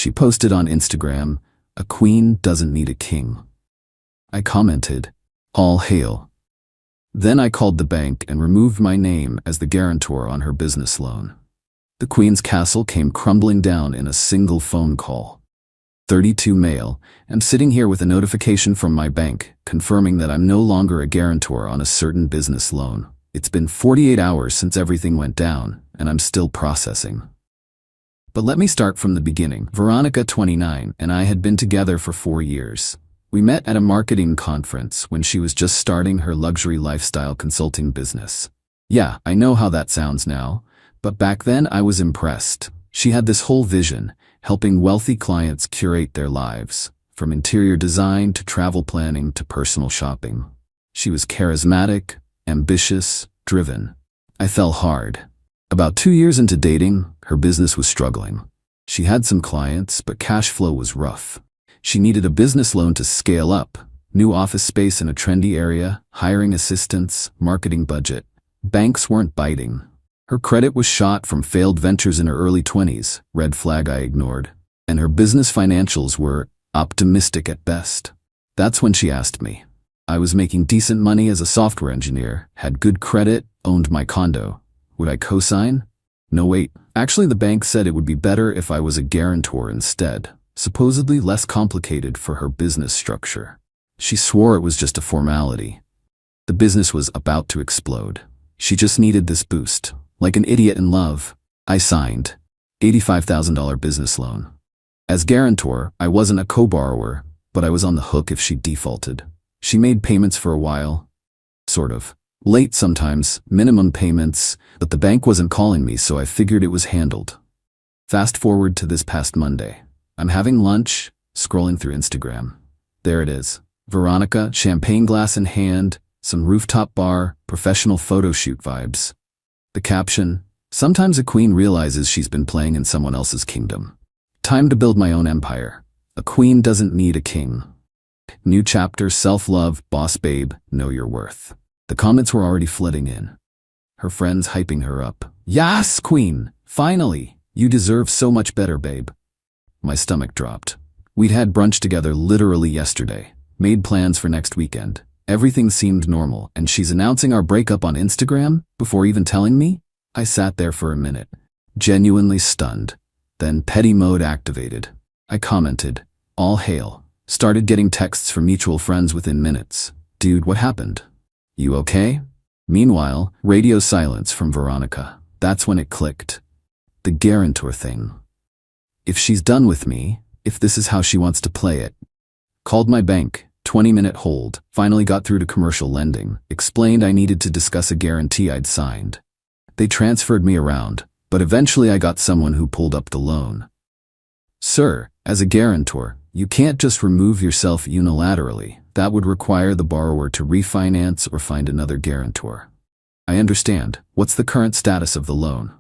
She posted on Instagram, "A queen doesn't need a king." I commented, "All hail." Then I called the bank and removed my name as the guarantor on her business loan. The Queen's castle came crumbling down in a single phone call. 32 male, I'm sitting here with a notification from my bank confirming that I'm no longer a guarantor on a certain business loan. It's been 48 hours since everything went down, and I'm still processing. But let me start from the beginning. Veronica, 29, and I had been together for 4 years. We met at a marketing conference when she was just starting her luxury lifestyle consulting business. Yeah, I know how that sounds now, but back then I was impressed. She had this whole vision, helping wealthy clients curate their lives, from interior design to travel planning to personal shopping. She was charismatic, ambitious, driven. I fell hard. About 2 years into dating, her business was struggling. She had some clients, but cash flow was rough. She needed a business loan to scale up, new office space in a trendy area, hiring assistants, marketing budget. Banks weren't biting. Her credit was shot from failed ventures in her early 20s, red flag I ignored, and her business financials were optimistic at best. That's when she asked me. I was making decent money as a software engineer, had good credit, owned my condo. Would I co-sign? No, wait. Actually, the bank said it would be better if I was a guarantor instead, supposedly less complicated for her business structure. She swore it was just a formality. The business was about to explode. She just needed this boost. Like an idiot in love, I signed. $85,000 business loan. As guarantor, I wasn't a co-borrower, but I was on the hook if she defaulted. She made payments for a while. Sort of. Late sometimes, minimum payments, but the bank wasn't calling me, so I figured it was handled. Fast forward to this past Monday. I'm having lunch, scrolling through Instagram. There it is. Veronica, champagne glass in hand, some rooftop bar, professional photo shoot vibes. The caption, "Sometimes a queen realizes she's been playing in someone else's kingdom. Time to build my own empire. A queen doesn't need a king." New chapter, self-love, boss babe, know your worth. The comments were already flooding in. Her friends hyping her up. "Yes, queen! Finally! You deserve so much better, babe." My stomach dropped. We'd had brunch together literally yesterday, made plans for next weekend. Everything seemed normal, and she's announcing our breakup on Instagram before even telling me? I sat there for a minute, genuinely stunned. Then petty mode activated. I commented, "All hail." Started getting texts from mutual friends within minutes. "Dude, what happened? You okay?" Meanwhile, radio silence from Veronica. That's when it clicked. The guarantor thing. If she's done with me, if this is how she wants to play it. Called my bank. 20-minute hold, finally got through to commercial lending, explained I needed to discuss a guarantee I'd signed. They transferred me around, but eventually I got someone who pulled up the loan. "Sir, as a guarantor, you can't just remove yourself unilaterally. That would require the borrower to refinance or find another guarantor." "I understand. What's the current status of the loan?"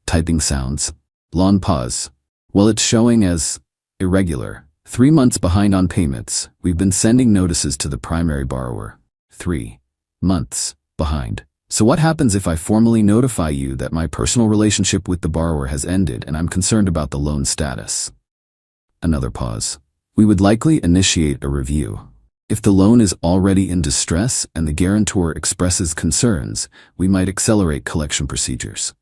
Typing sounds. Long pause. "Well, it's showing as irregular. 3 months behind on payments. We've been sending notices to the primary borrower. 3 months behind. So what happens if I formally notify you that my personal relationship with the borrower has ended and I'm concerned about the loan status?" Another pause. "We would likely initiate a review. If the loan is already in distress and the guarantor expresses concerns, we might accelerate collection procedures.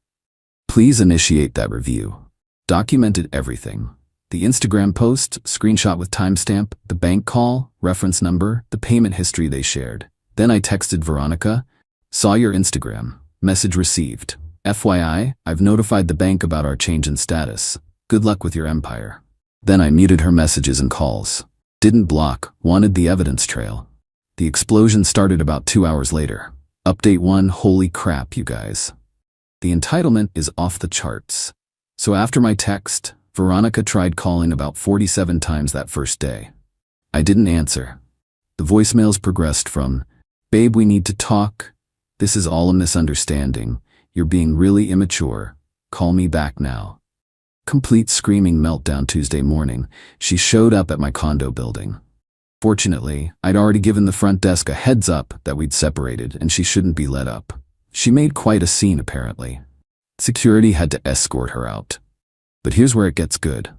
Please initiate that review." Documented everything. The Instagram post, screenshot with timestamp, the bank call, reference number, the payment history they shared. Then I texted Veronica, "Saw your Instagram. Message received. FYI, I've notified the bank about our change in status. Good luck with your empire." Then I muted her messages and calls. Didn't block, wanted the evidence trail. The explosion started about 2 hours later. Update 1, holy crap, you guys. The entitlement is off the charts. So after my text, Veronica tried calling about 47 times that first day. I didn't answer. The voicemails progressed from, "Babe, we need to talk. This is all a misunderstanding. You're being really immature. Call me back now." Complete screaming meltdown Tuesday morning. She showed up at my condo building. Fortunately, I'd already given the front desk a heads up that we'd separated and she shouldn't be let up. She made quite a scene apparently. Security had to escort her out. But here's where it gets good.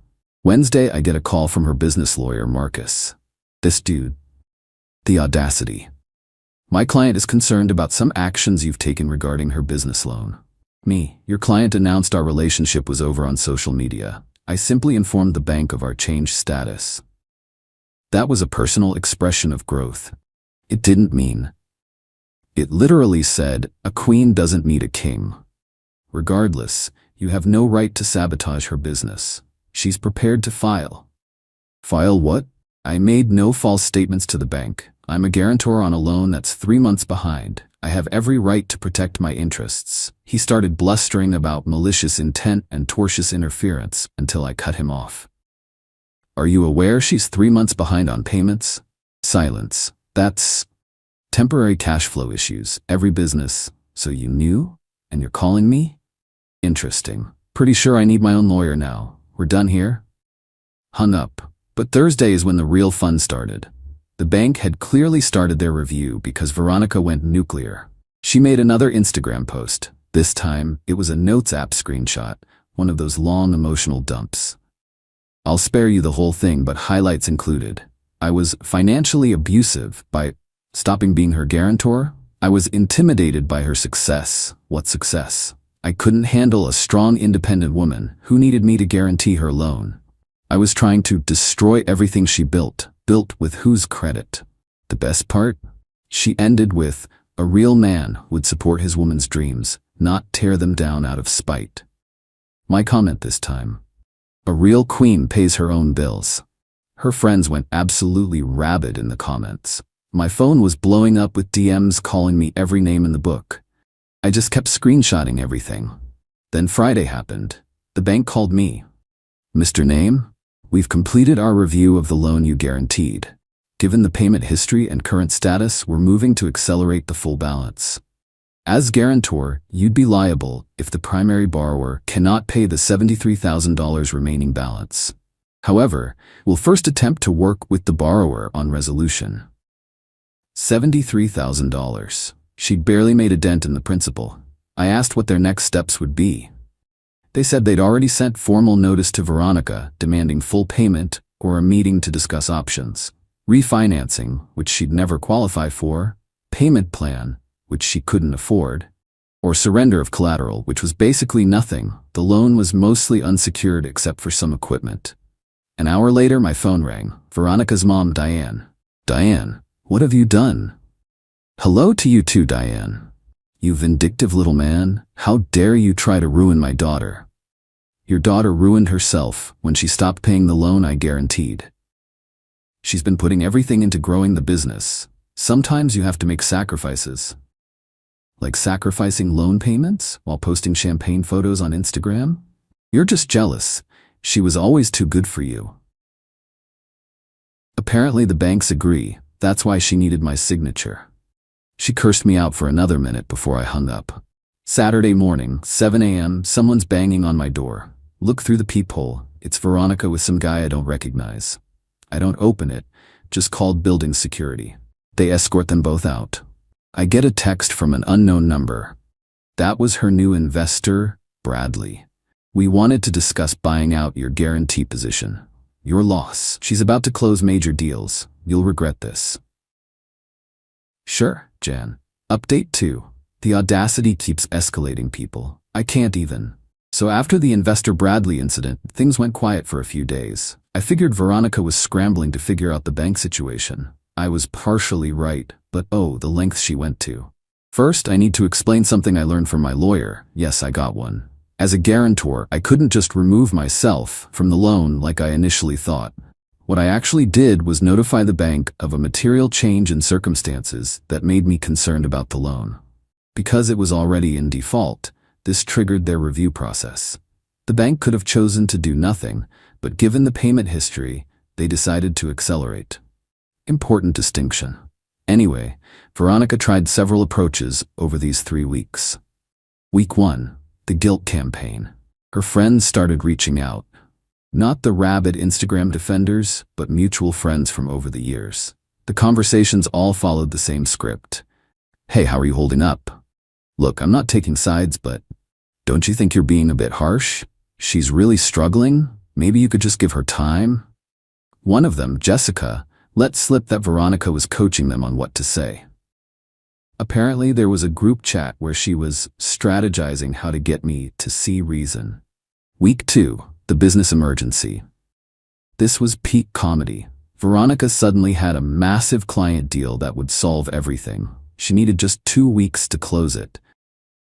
Wednesday, I get a call from her business lawyer, Marcus. This dude. The audacity. My client is concerned about some actions you've taken regarding her business loan. Me, your client announced our relationship was over on social media. I simply informed the bank of our changed status. That was a personal expression of growth. It didn't mean. It literally said, a queen doesn't need a king. Regardless, you have no right to sabotage her business. She's prepared to file. File what? I made no false statements to the bank. I'm a guarantor on a loan that's 3 months behind. I have every right to protect my interests. He started blustering about malicious intent and tortious interference until I cut him off. Are you aware she's 3 months behind on payments? Silence. That's temporary cash flow issues. Every business. So you knew? And you're calling me? Interesting. Pretty sure I need my own lawyer now. We're done here? Hung up. But Thursday is when the real fun started. The bank had clearly started their review because Veronica went nuclear. She made another Instagram post. This time, it was a Notes app screenshot, one of those long emotional dumps. I'll spare you the whole thing, but highlights included. I was financially abusive by stopping being her guarantor. I was intimidated by her success. What success? I couldn't handle a strong, independent woman who needed me to guarantee her loan. I was trying to destroy everything she built with whose credit? The best part? She ended with, a real man would support his woman's dreams, not tear them down out of spite. My comment this time. A real queen pays her own bills. Her friends went absolutely rabid in the comments. My phone was blowing up with DMs calling me every name in the book. I just kept screenshotting everything. Then Friday happened. The bank called me. Mr. Name? We've completed our review of the loan you guaranteed. Given the payment history and current status, we're moving to accelerate the full balance. As guarantor, you'd be liable if the primary borrower cannot pay the $73,000 remaining balance. However, we'll first attempt to work with the borrower on resolution. $73,000. She'd barely made a dent in the principal. I asked what their next steps would be. They said they'd already sent formal notice to Veronica demanding full payment or a meeting to discuss options. Refinancing, which she'd never qualify for, payment plan, which she couldn't afford, or surrender of collateral, which was basically nothing. The loan was mostly unsecured except for some equipment. An hour later, my phone rang. Veronica's mom, Diane. Diane, what have you done? Hello to you too, Diane. You vindictive little man, how dare you try to ruin my daughter? Your daughter ruined herself when she stopped paying the loan I guaranteed. She's been putting everything into growing the business. Sometimes you have to make sacrifices. Like sacrificing loan payments while posting champagne photos on Instagram? You're just jealous. She was always too good for you. Apparently the banks agree. That's why she needed my signature. She cursed me out for another minute before I hung up. Saturday morning, 7 a.m., someone's banging on my door. Look through the peephole. It's Veronica with some guy I don't recognize. I don't open it, just called building security. They escort them both out. I get a text from an unknown number. That was her new investor, Bradley. We wanted to discuss buying out your guarantee position. Your loss. She's about to close major deals. You'll regret this. Sure, Jan. Update 2. The audacity keeps escalating, people. I can't even. So after the investor Bradley incident, things went quiet for a few days. I figured Veronica was scrambling to figure out the bank situation. I was partially right, but oh, the lengths she went to. First, I need to explain something I learned from my lawyer. Yes, I got one. As a guarantor, I couldn't just remove myself from the loan like I initially thought. What I actually did was notify the bank of a material change in circumstances that made me concerned about the loan. Because it was already in default, this triggered their review process. The bank could have chosen to do nothing, but given the payment history, they decided to accelerate. Important distinction. Anyway, Veronica tried several approaches over these 3 weeks. Week 1, the guilt campaign. Her friends started reaching out. Not the rabid Instagram defenders, but mutual friends from over the years. The conversations all followed the same script. Hey, how are you holding up? Look, I'm not taking sides, but don't you think you're being a bit harsh? She's really struggling. maybe you could just give her time? One of them, Jessica, let slip that Veronica was coaching them on what to say. Apparently, there was a group chat where she was strategizing how to get me to see reason. Week 2, the business emergency. This was peak comedy. Veronica suddenly had a massive client deal that would solve everything. She needed just 2 weeks to close it.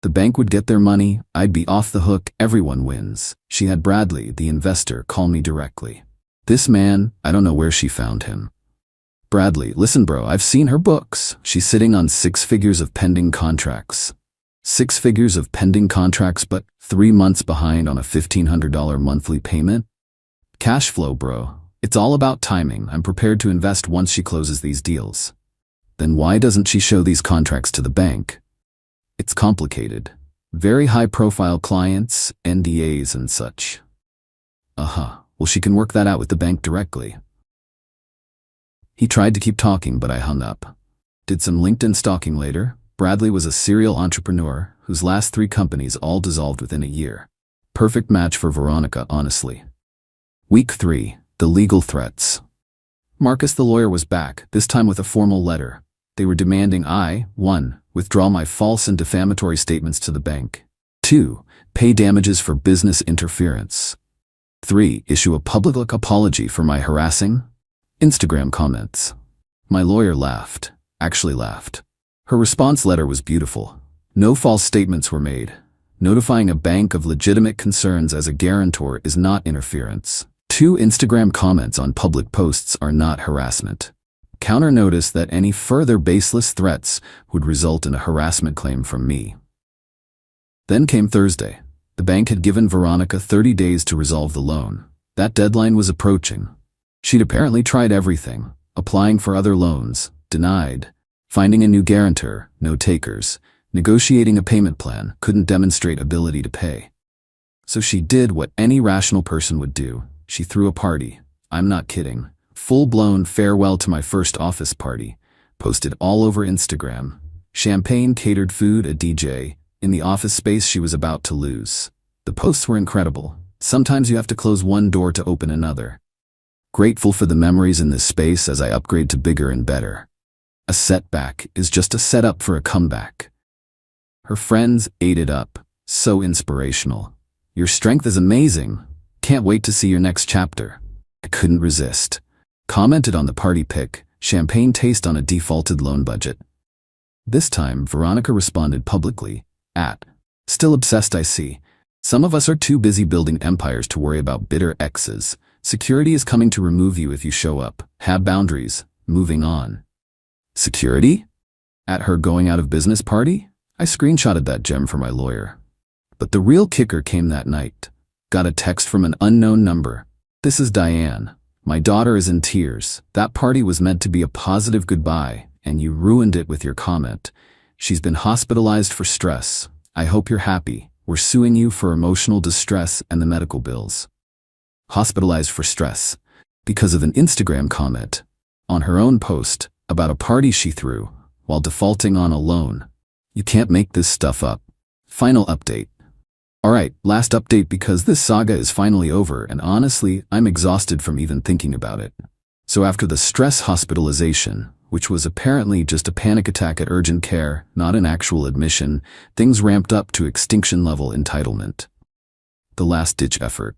The bank would get their money, I'd be off the hook, everyone wins. She had Bradley, the investor, call me directly. This man, I don't know where she found him. Bradley, listen bro, I've seen her books. She's sitting on 6 figures of pending contracts. 6 figures of pending contracts, but 3 months behind on a $1,500 monthly payment? Cash flow, bro. It's all about timing. I'm prepared to invest once she closes these deals. Then why doesn't she show these contracts to the bank? It's complicated. Very high-profile clients, NDAs and such. Well, she can work that out with the bank directly. He tried to keep talking, but I hung up. Did some LinkedIn stalking later. Bradley was a serial entrepreneur whose last 3 companies all dissolved within a year. Perfect match for Veronica, honestly. Week 3, the legal threats. Marcus the lawyer was back, this time with a formal letter. They were demanding I, 1, withdraw my false and defamatory statements to the bank. 2, pay damages for business interference. 3, issue a public apology for my harassing Instagram comments. My lawyer laughed, actually laughed. Her response letter was beautiful. No false statements were made. Notifying a bank of legitimate concerns as a guarantor is not interference. 2 Instagram comments on public posts are not harassment. Counter notice that any further baseless threats would result in a harassment claim from me. Then came Thursday. The bank had given Veronica 30 days to resolve the loan. That deadline was approaching. She'd apparently tried everything, applying for other loans, denied, finding a new guarantor, no takers, negotiating a payment plan, couldn't demonstrate ability to pay. So she did what any rational person would do. She threw a party. I'm not kidding. Full-blown farewell to my first office party. Posted all over Instagram. Champagne, catered food, a DJ. In the office space she was about to lose. The posts were incredible. Sometimes you have to close one door to open another. Grateful for the memories in this space as I upgrade to bigger and better. A setback is just a setup for a comeback. Her friends ate it up. So inspirational. Your strength is amazing. Can't wait to see your next chapter. I couldn't resist. Commented on the party pic, champagne taste on a defaulted loan budget. This time, Veronica responded publicly, still obsessed I see. Some of us are too busy building empires to worry about bitter exes. Security is coming to remove you if you show up. Have boundaries. Moving on. Security? At her going out of business party? I screenshotted that gem for my lawyer. But the real kicker came that night. Got a text from an unknown number. This is Diane. My daughter is in tears. That party was meant to be a positive goodbye, and you ruined it with your comment. She's been hospitalized for stress. I hope you're happy. We're suing you for emotional distress and the medical bills. Hospitalized for stress because of an Instagram comment on her own post about a party she threw while defaulting on a loan. You can't make this stuff up. Final update. Alright, last update because this saga is finally over and honestly, I'm exhausted from even thinking about it. So after the stress hospitalization, which was apparently just a panic attack at urgent care, not an actual admission, things ramped up to extinction level entitlement. The last-ditch effort.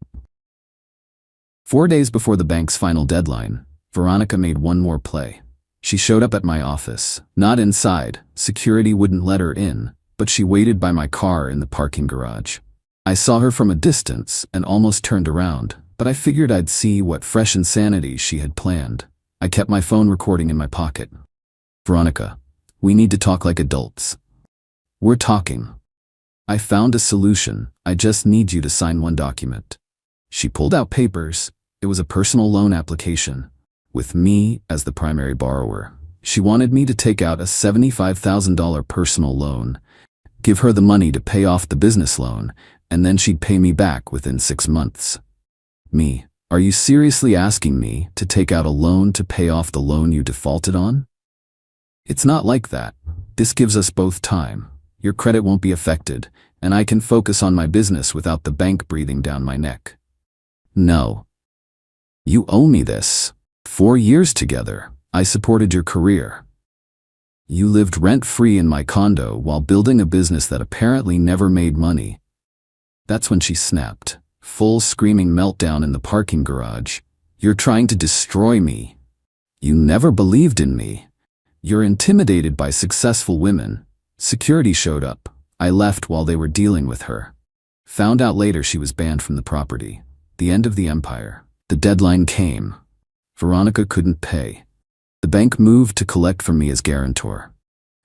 4 days before the bank's final deadline, Veronica made one more play. She showed up at my office, not inside, security wouldn't let her in, but she waited by my car in the parking garage. I saw her from a distance and almost turned around, but I figured I'd see what fresh insanity she had planned. I kept my phone recording in my pocket. Veronica, we need to talk like adults. We're talking. I found a solution. I just need you to sign one document. She pulled out papers. It was a personal loan application, with me as the primary borrower. She wanted me to take out a $75,000 personal loan, give her the money to pay off the business loan, and then she'd pay me back within 6 months. Me, are you seriously asking me to take out a loan to pay off the loan you defaulted on? It's not like that. This gives us both time. Your credit won't be affected, and I can focus on my business without the bank breathing down my neck. No. You owe me this. 4 years together, I supported your career. You lived rent-free in my condo while building a business that apparently never made money. That's when she snapped, full screaming meltdown in the parking garage. You're trying to destroy me. You never believed in me. You're intimidated by successful women. Security showed up. I left while they were dealing with her. Found out later she was banned from the property. The end of the empire. The deadline came. Veronica couldn't pay. The bank moved to collect from me as guarantor.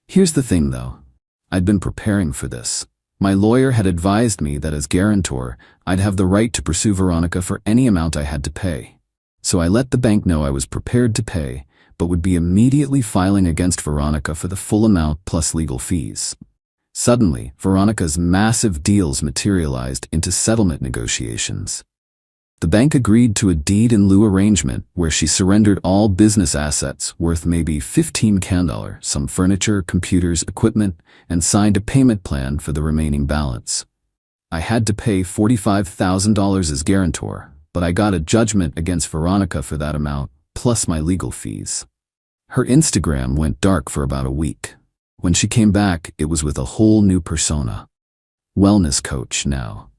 Here's the thing though. I'd been preparing for this. My lawyer had advised me that as guarantor, I'd have the right to pursue Veronica for any amount I had to pay. So I let the bank know I was prepared to pay, but would be immediately filing against Veronica for the full amount plus legal fees. Suddenly, Veronica's massive deals materialized into settlement negotiations. The bank agreed to a deed in lieu arrangement where she surrendered all business assets worth maybe $15,000, some furniture, computers, equipment, and signed a payment plan for the remaining balance. I had to pay $45,000 as guarantor, but I got a judgment against Veronica for that amount, plus my legal fees. Her Instagram went dark for about a week. When she came back, it was with a whole new persona. Wellness coach now.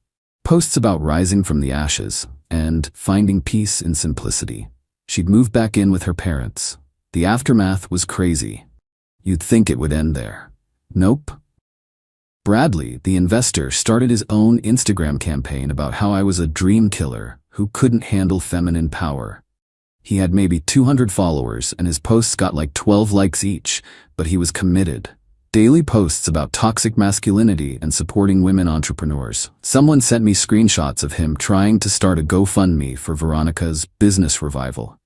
Posts about rising from the ashes and finding peace in simplicity. She'd moved back in with her parents. The aftermath was crazy. You'd think it would end there. Nope. Bradley, the investor, started his own Instagram campaign about how I was a dream killer who couldn't handle feminine power. He had maybe 200 followers and his posts got like 12 likes each, but he was committed. Daily posts about toxic masculinity and supporting women entrepreneurs. Someone sent me screenshots of him trying to start a GoFundMe for Veronica's business revival.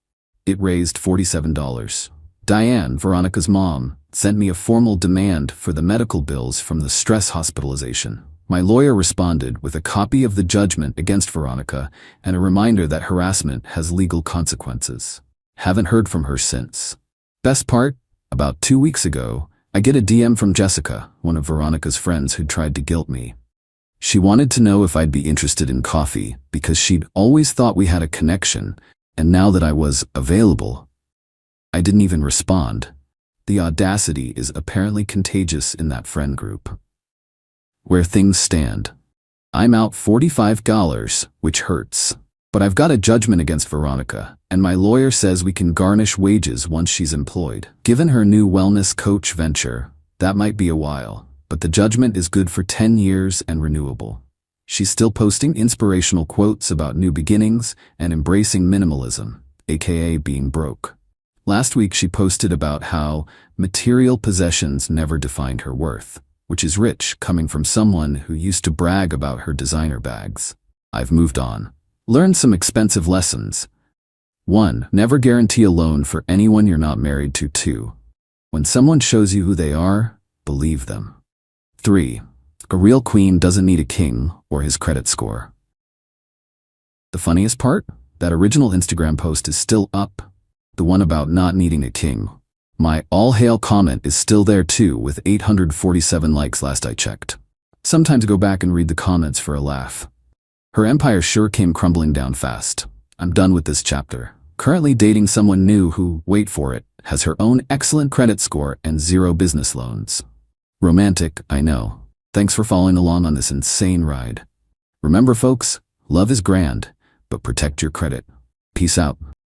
It raised $47. Diane, Veronica's mom, sent me a formal demand for the medical bills from the stress hospitalization. My lawyer responded with a copy of the judgment against Veronica and a reminder that harassment has legal consequences. Haven't heard from her since. Best part? About 2 weeks ago, I get a DM from Jessica, one of Veronica's friends who'd tried to guilt me. She wanted to know if I'd be interested in coffee because she'd always thought we had a connection, and now that I was available, I didn't even respond. The audacity is apparently contagious in that friend group. Where things stand. I'm out $45, which hurts. But I've got a judgment against Veronica, and my lawyer says we can garnish wages once she's employed. Given her new wellness coach venture, that might be a while, but the judgment is good for 10 years and renewable. She's still posting inspirational quotes about new beginnings and embracing minimalism, aka being broke. Last week she posted about how material possessions never defined her worth, which is rich coming from someone who used to brag about her designer bags. I've moved on. Learn some expensive lessons. 1. Never guarantee a loan for anyone you're not married to. 2. When someone shows you who they are, believe them. 3. A real queen doesn't need a king or his credit score. The funniest part? That original Instagram post is still up. The one about not needing a king. My all hail comment is still there too, with 847 likes last I checked. Sometimes go back and read the comments for a laugh. Her empire sure came crumbling down fast. I'm done with this chapter. Currently dating someone new who, wait for it, has her own excellent credit score and 0 business loans. Romantic, I know. Thanks for following along on this insane ride. Remember folks, love is grand, but protect your credit. Peace out.